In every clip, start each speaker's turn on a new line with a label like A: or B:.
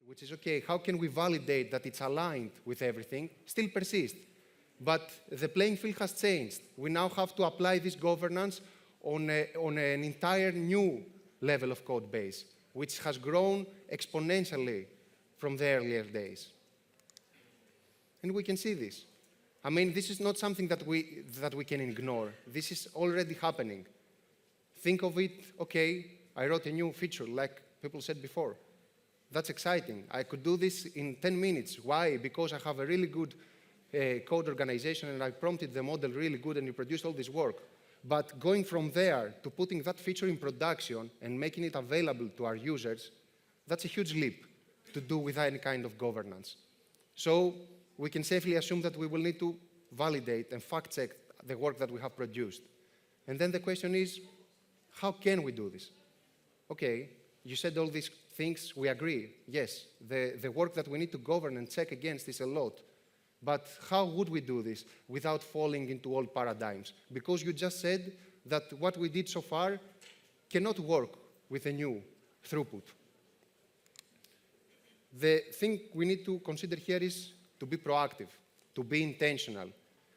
A: which is, okay, how can we validate that it's aligned with everything, still persist. But the playing field has changed. We now have to apply this governance on an entire new level of code base, which has grown exponentially from the earlier days. And we can see this. I mean, this is not something that we can ignore. This is already happening. Think of it, okay, I wrote a new feature, like people said before. That's exciting. I could do this in 10 minutes. Why? Because I have a really good code organization and I prompted the model really good and it produced all this work. But going from there to putting that feature in production and making it available to our users, that's a huge leap to do without any kind of governance. So we can safely assume that we will need to validate and fact-check the work that we have produced. And then the question is, how can we do this? Okay, you said all these things, we agree. Yes, the work that we need to govern and check against is a lot. But how would we do this without falling into old paradigms? Because you just said that what we did so far cannot work with a new throughput. The thing we need to consider here is to be proactive, to be intentional.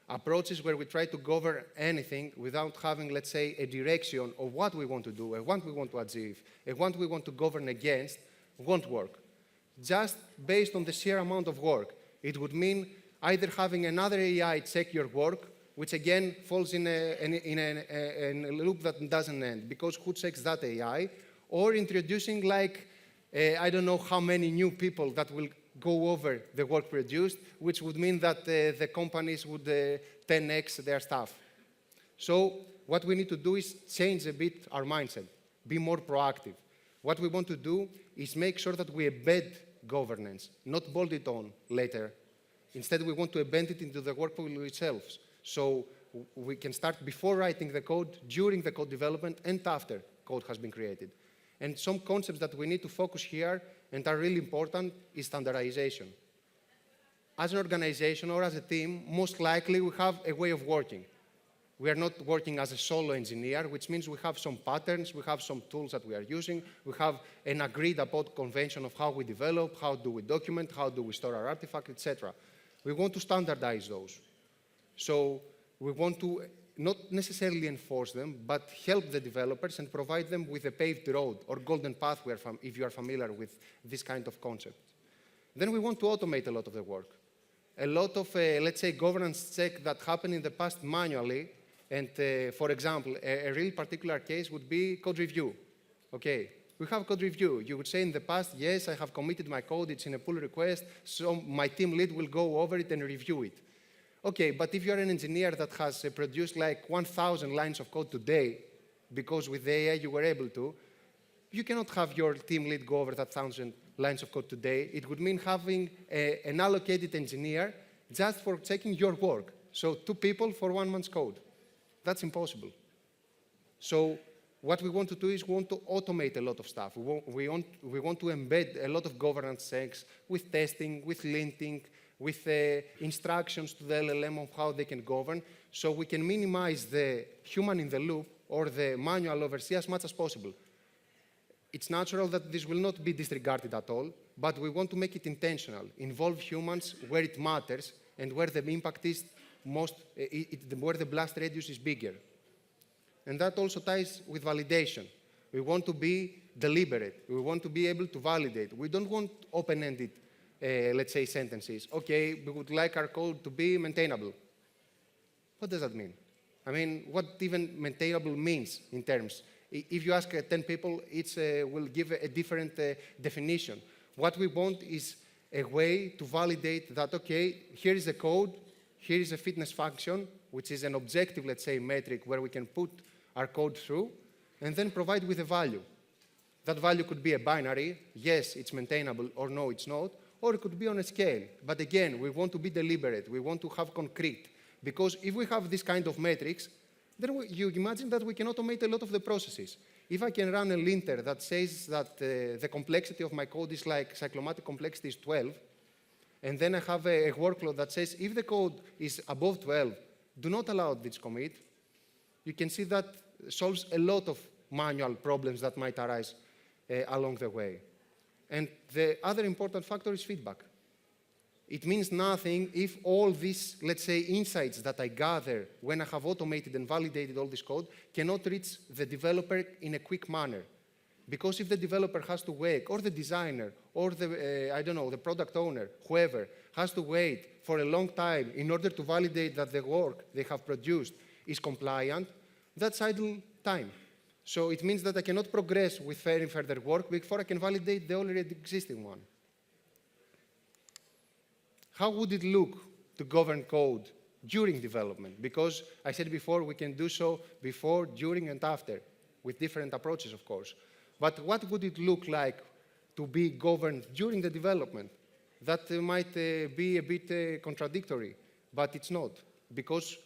A: Approaches where we try to govern anything without having, let's say, a direction of what we want to do, and what we want to achieve, and what we want to govern against, won't work. Just based on the sheer amount of work, it would mean either having another AI check your work, which again falls in a loop that doesn't end, because who checks that AI, or introducing like, I don't know how many new people that will go over the work produced, which would mean that the companies would 10x their staff. So what we need to do is change a bit our mindset, be more proactive. What we want to do is make sure that we embed governance, not bolt it on later. Instead, we want to embed it into the workflow itself. So we can start before writing the code, during the code development, and after code has been created. And some concepts that we need to focus here and are really important is standardization. As an organization or as a team, most likely we have a way of working. We are not working as a solo engineer, which means we have some patterns, we have some tools that we are using, we have an agreed upon convention of how we develop, how do we document, how do we store our artifacts, etc. We want to standardize those. So we want to not necessarily enforce them, but help the developers and provide them with a paved road or golden path if you are familiar with this kind of concept. Then we want to automate a lot of the work. A lot of, let's say, governance check that happened in the past manually, and for example, a real particular case would be code review. Okay, we have code review. You would say in the past, yes, I have committed my code, it's in a pull request, so my team lead will go over it and review it. Okay, but if you're an engineer that has produced like 1,000 lines of code today, because with the AI you were able to, you cannot have your team lead go over that 1,000 lines of code today. It would mean having an allocated engineer just for checking your work. So 2 people for 1 month's code. That's impossible. So what we want to do is we want to automate a lot of stuff. We want to embed a lot of governance checks with testing, with linting, with instructions to the LLM of how they can govern, so we can minimize the human in the loop or the manual oversee as much as possible. It's natural that this will not be disregarded at all, but we want to make it intentional, involve humans where it matters and where the impact is most, where the blast radius is bigger. And that also ties with validation. We want to be deliberate. We want to be able to validate. We don't want open-ended let's say, sentences. Okay, we would like our code to be maintainable. What does that mean? I mean, what even maintainable means in terms? If you ask 10 people, each will give a different definition. What we want is a way to validate that, okay, here is a code, here is a fitness function, which is an objective, let's say, metric where we can put our code through, and then provide with a value. That value could be a binary, yes, it's maintainable, or no, it's not, or it could be on a scale. But again, we want to be deliberate. We want to have concrete. Because if we have this kind of metrics, then you imagine that we can automate a lot of the processes. If I can run a linter that says that the complexity of my code is like cyclomatic complexity is 12, and then I have a workload that says if the code is above 12, do not allow this commit, you can see that solves a lot of manual problems that might arise along the way. And the other important factor is feedback. It means nothing if all these, let's say, insights that I gather when I have automated and validated all this code cannot reach the developer in a quick manner. Because if the developer has to wait, or the designer, or the, I don't know, the product owner, whoever, has to wait for a long time in order to validate that the work they have produced is compliant, that's idle time. So it means that I cannot progress with any further work before I can validate the already existing one. How would it look to govern code during development? Because I said before, we can do so before, during, and after, with different approaches, of course. But what would it look like to be governed during the development? That might be a bit contradictory, but it's not. Because,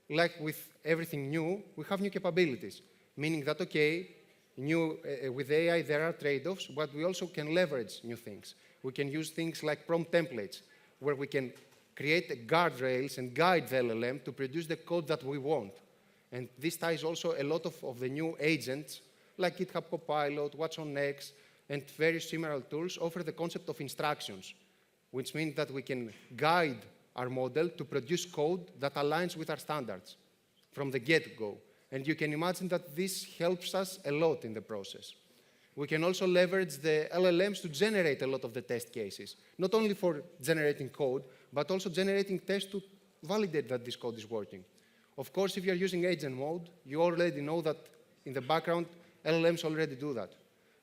A: like with everything new, we have new capabilities. Meaning that, okay, with AI there are trade-offs, but we also can leverage new things. We can use things like prompt templates, where we can create guardrails and guide the LLM to produce the code that we want. And this ties also a lot of the new agents, like GitHub Copilot, What's on Next, and various similar tools offer the concept of instructions, which means that we can guide our model to produce code that aligns with our standards from the get-go. And you can imagine that this helps us a lot in the process. We can also leverage the LLMs to generate a lot of the test cases, not only for generating code, but also generating tests to validate that this code is working. Of course, if you're using agent mode, you already know that in the background, LLMs already do that.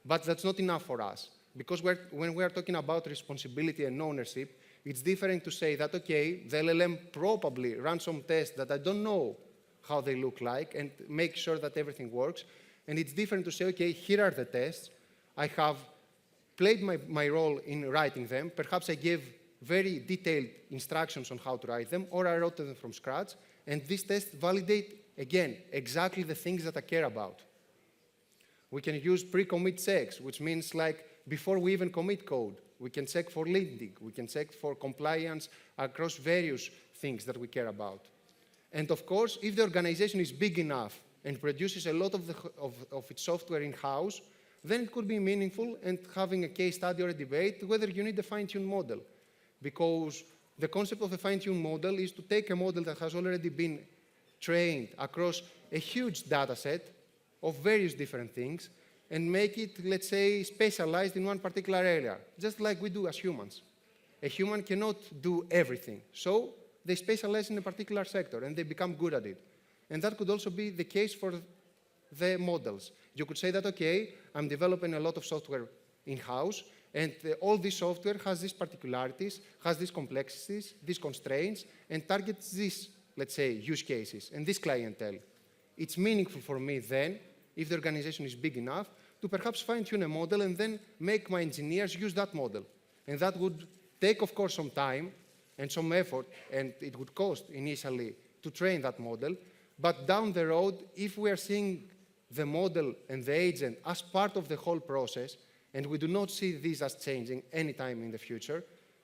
A: But that's not enough for us, because when we're talking about responsibility and ownership, it's different to say that, okay, the LLM probably runs some tests that I don't know how they look like and make sure that everything works. And it's different to say, okay, here are the tests. I have played my role in writing them. Perhaps I gave very detailed instructions on how to write them, or I wrote them from scratch. And these tests validate, again, exactly the things that I care about. We can use pre-commit checks, which means like before we even commit code, we can check for linting, we can check for compliance across various things that we care about. And of course, if the organization is big enough and produces a lot of its software in-house, then it could be meaningful and having a case study or a debate whether you need a fine-tuned model. Because the concept of a fine-tuned model is to take a model that has already been trained across a huge data set of various different things and make it, let's say, specialized in one particular area, just like we do as humans. A human cannot do everything. So they specialize in a particular sector and they become good at it. And that could also be the case for the models. You could say that, okay, I'm developing a lot of software in-house, and all this software has these particularities, has these complexities, these constraints, and targets these, let's say, use cases and this clientele. It's meaningful for me then, if the organization is big enough, to perhaps fine-tune a model and then make my engineers use that model. And that would take, of course, some time and some effort, and it would cost initially to train that model. But down the road, if we are seeing the model and the agent as part of the whole process, and we do not see these as changing anytime in the future,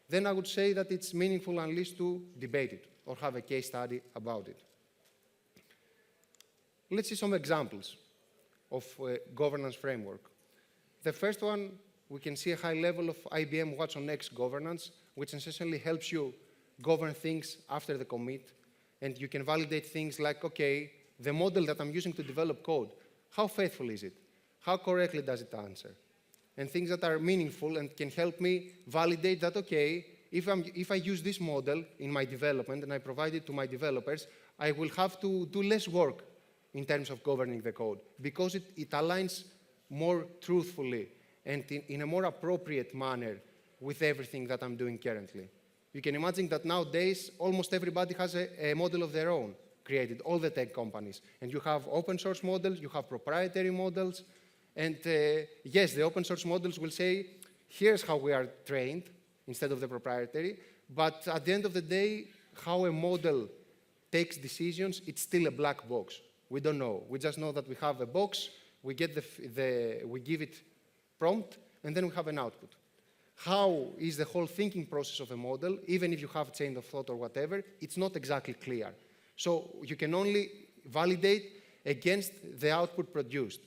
A: then I would say that it's meaningful at least to debate it or have a case study about it. Let's see some examples of governance framework. The first one, we can see a high level of IBM What's on Next governance, which essentially helps you govern things after the commit. And you can validate things like, okay, the model that I'm using to develop code, how faithful is it? How correctly does it answer? And things that are meaningful and can help me validate that, okay, if I use this model in my development and I provide it to my developers, I will have to do less work in terms of governing the code because it aligns more truthfully and in a more appropriate manner with everything that I'm doing currently. You can imagine that nowadays, almost everybody has a model of their own created, all the tech companies. And you have open source models, you have proprietary models. And yes, the open source models will say, here's how we are trained instead of the proprietary. But at the end of the day, how a model takes decisions, it's still a black box. We don't know. We just know that we have a box, we get we give it prompt, and then we have an output. How is the whole thinking process of a model, even if you have a chain of thought or whatever, it's not exactly clear. So you can only validate against the output produced.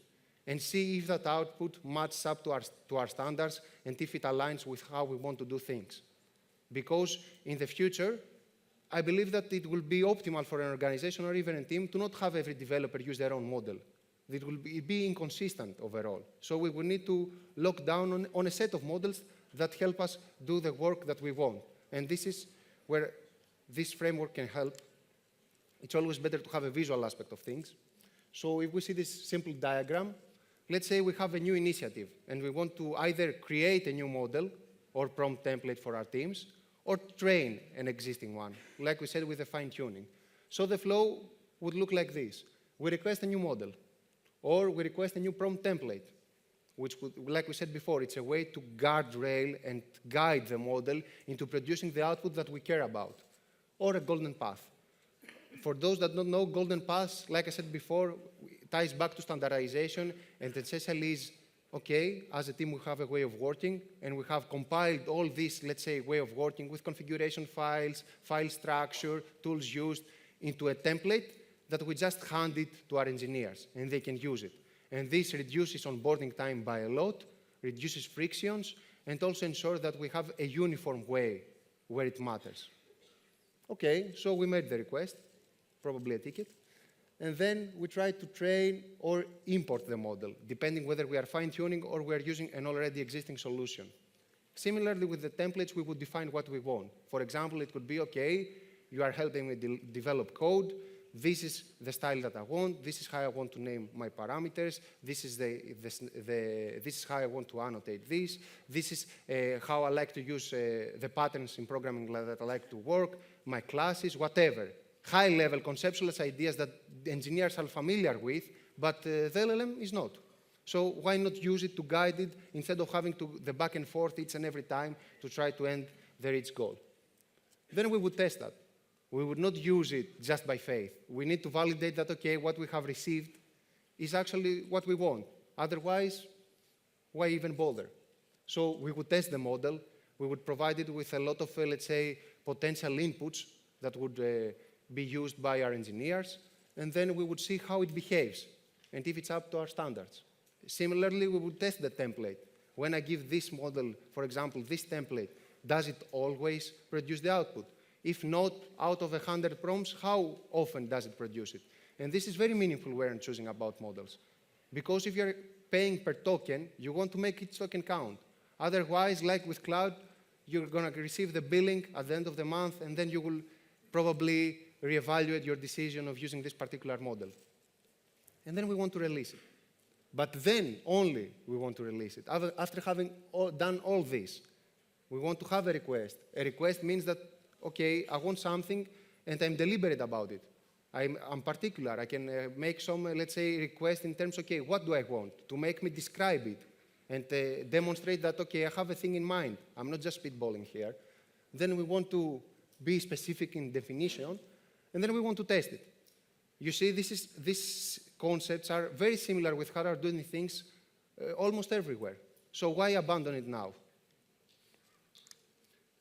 A: and see if that output matches up to our standards and if it aligns with how we want to do things. Because in the future, I believe that it will be optimal for an organization or even a team to not have every developer use their own model. It will be inconsistent overall. So we will need to lock down on a set of models that help us do the work that we want. And this is where this framework can help. It's always better to have a visual aspect of things. So if we see this simple diagram, let's say we have a new initiative, and we want to either create a new model or prompt template for our teams, or train an existing one, like we said, with the fine-tuning. So the flow would look like this. We request a new model, or we request a new prompt template, which would, like we said before, it's a way to guardrail and guide the model into producing the output that we care about, or a golden path. For those that don't know, golden path, like I said before, ties back to standardization, and essentially is, okay, as a team we have a way of working, and we have compiled all this, let's say, way of working with configuration files, file structure, tools used, into a template that we just hand it to our engineers, and they can use it. And this reduces onboarding time by a lot, reduces frictions, and also ensures that we have a uniform way where it matters. Okay, so we made the request, probably a ticket. And then we try to train or import the model, depending whether we are fine-tuning or we are using an already existing solution. Similarly, with the templates, we would define what we want. For example, it could be, okay, you are helping me develop code. This is the style that I want. This is how I want to name my parameters. This is, this is how I want to annotate this. This is how I like to use the patterns in programming that I like to work, my classes, whatever. High-level conceptual ideas that engineers are familiar with, but the LLM is not. So why not use it to guide it instead of having to the back and forth each and every time to try to end the reach goal? Then we would test that. We would not use it just by faith. We need to validate that, okay, what we have received is actually what we want. Otherwise, why even bother? So we would test the model. We would provide it with a lot of, let's say, potential inputs that would be used by our engineers, and then we would see how it behaves and if it's up to our standards. Similarly, we would test the template. When I give this model, for example, this template, does it always produce the output? If not, out of 100 prompts, how often does it produce it? And this is very meaningful when choosing about models. Because if you're paying per token, you want to make each token count. Otherwise, like with cloud, you're going to receive the billing at the end of the month, and then you will probably reevaluate your decision of using this particular model. And then we want to release it. But then only we want to release it. After having done all this, we want to have a request. A request means that, okay, I want something and I'm deliberate about it. I'm particular. I can make some, let's say, request in terms, okay, what do I want? To make me describe it and demonstrate that, okay, I have a thing in mind. I'm not just spitballing here. Then we want to be specific in definition, and then we want to test it. You see, these concepts are very similar with how we're doing things almost everywhere. So why abandon it now?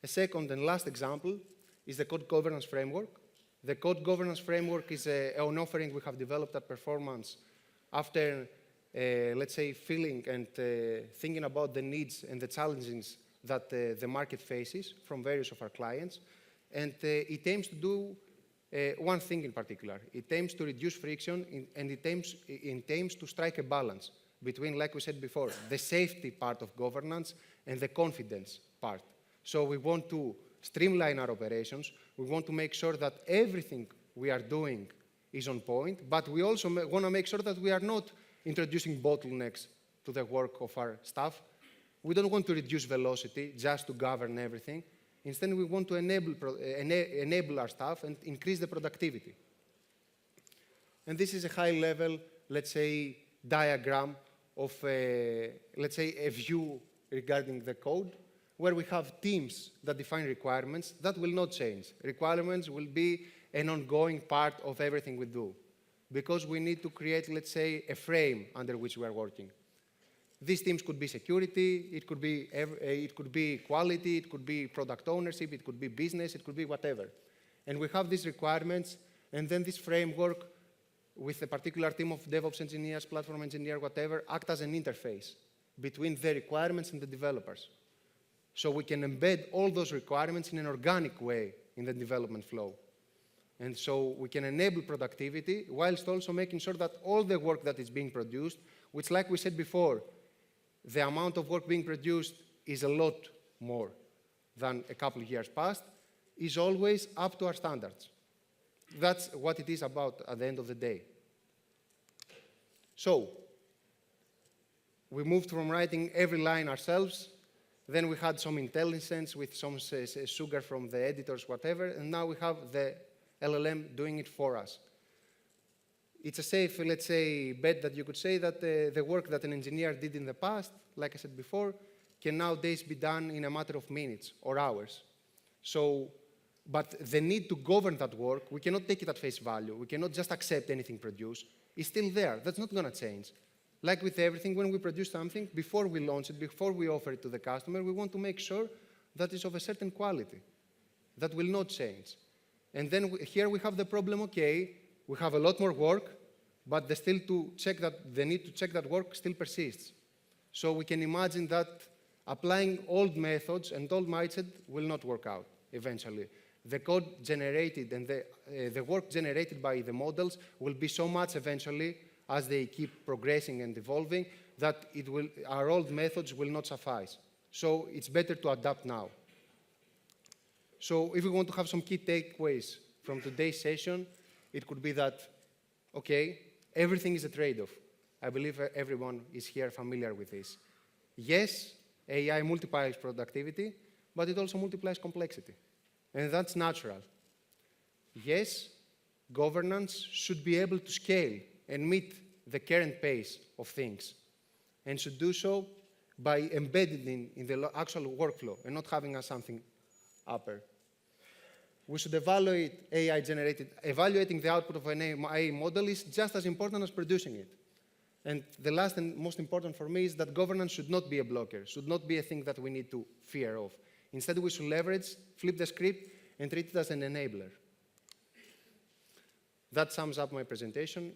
A: A second and last example is the code governance framework. The code governance framework is an offering we have developed at Performance after, let's say, feeling and thinking about the needs and the challenges that the market faces from various of our clients. And it aims to do one thing in particular. It aims to reduce friction, and it aims to strike a balance between, like we said before, the safety part of governance and the confidence part. So we want to streamline our operations. We want to make sure that everything we are doing is on point, but we also want to make sure that we are not introducing bottlenecks to the work of our staff. We don't want to reduce velocity just to govern everything. Instead, we want to enable our staff and increase the productivity. And this is a high-level, let's say, diagram of, let's say, a view regarding the code, where we have teams that define requirements. That will not change. Requirements will be an ongoing part of everything we do, because we need to create, let's say, a frame under which we are working. These teams could be security, it could be quality, it could be product ownership, it could be business, it could be whatever. And we have these requirements, and then this framework with a particular team of DevOps engineers, platform engineer, whatever, act as an interface between the requirements and the developers. So we can embed all those requirements in an organic way in the development flow. And so we can enable productivity whilst also making sure that all the work that is being produced, which, like we said before, the amount of work being produced is a lot more than a couple of years past, is always up to our standards. That's what it is about at the end of the day. So we moved from writing every line ourselves, then we had some intelligence with some sugar from the editors, whatever, and now we have the LLM doing it for us. It's a safe, let's say, bet that you could say that the work that an engineer did in the past, like I said before, can nowadays be done in a matter of minutes or hours. So, but the need to govern that work, we cannot take it at face value. We cannot just accept anything produced. It's still there. That's not going to change. Like with everything, when we produce something, before we launch it, before we offer it to the customer, we want to make sure that it's of a certain quality. That will not change. And then here we have the problem, okay, we have a lot more work, but the need to check that work still persists. So we can imagine that applying old methods and old mindset will not work out eventually. The code generated and the work generated by the models will be so much eventually as they keep progressing and evolving that our old methods will not suffice. So it's better to adapt now. So if we want to have some key takeaways from today's session, it could be that, okay, everything is a trade-off. I believe everyone is here familiar with this. Yes, AI multiplies productivity, but it also multiplies complexity. And that's natural. Yes, governance should be able to scale and meet the current pace of things, and should do so by embedding in the actual workflow and not having as something upper. We should evaluate evaluating the output of an AI model is just as important as producing it. And the last and most important for me is that governance should not be a blocker, should not be a thing that we need to fear of. Instead, we should leverage, flip the script, and treat it as an enabler. That sums up my presentation.